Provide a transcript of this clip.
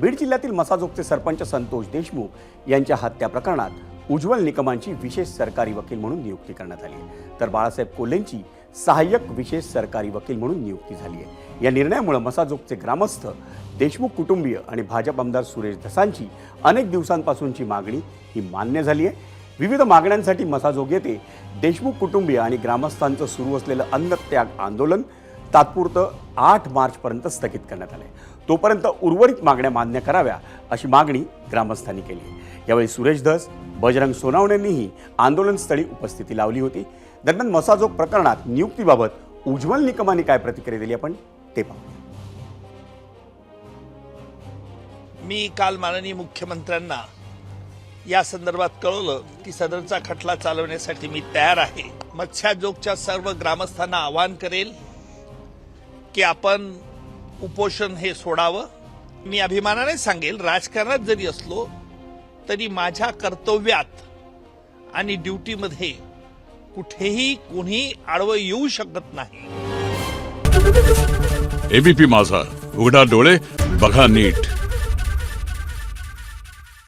बीड जिल्ह्यातील मसाजोगचे सरपंच संतोष देशमुख यांच्या हत्या प्रकरणात उज्ज्वल निकमांची विशेष सरकारी वकील म्हणून नियुक्ती करण्यात आली आहे, तर बाळासाहेब कोल्हेंची सहाय्यक विशेष सरकारी वकील म्हणून नियुक्ती झाली आहे। या निर्णयामुळे मसाजोगचे ग्रामस्थ, देशमुख कुटुंबीय आणि भाजप आमदार सुरेश धसांची अनेक दिवसांपासूनची मागणी ही मान्य झाली आहे। विविध मागण्यांसाठी मसाजोग येथे देशमुख कुटुंबीय आणि ग्रामस्थांचं सुरू असलेलं अन्नत्याग आंदोलन तात्पुरतं 8 मार्चपर्यंत स्थगित करण्यात आले। तोपर्यंत उर्वरित मागण्या मान्य कराव्या अशी मागणी ग्रामस्थांनी केली आहे। यावेळी सुरेश धस, बजरंग सोनावणेंनीही आंदोलनस्थळी उपस्थिती लावली होती। दरम्यान मसाजोग प्रकरणात नियुक्तीबाबत उज्ज्वल निकमांनी काय प्रतिक्रिया दिली आपण ते पाहूया। मी काल माननीय मुख्यमंत्र्यांना या संदर्भात कळवलं की सदरचा खटला चालवण्यासाठी मी तयार आहे। मत्स्याजोगच्या सर्व ग्रामस्थांना आवाहन करेल की आपण उपोषण हे सोडावं। मी अभिमानाने सांगेल, राजकारणात जरी असलो तरी माझ्या कर्तव्यात आणि ड्युटीमध्ये कुठेही कोणी आडवं येऊ शकत नाही। एबीपी माझा, उघडा डोळे बघा नीट।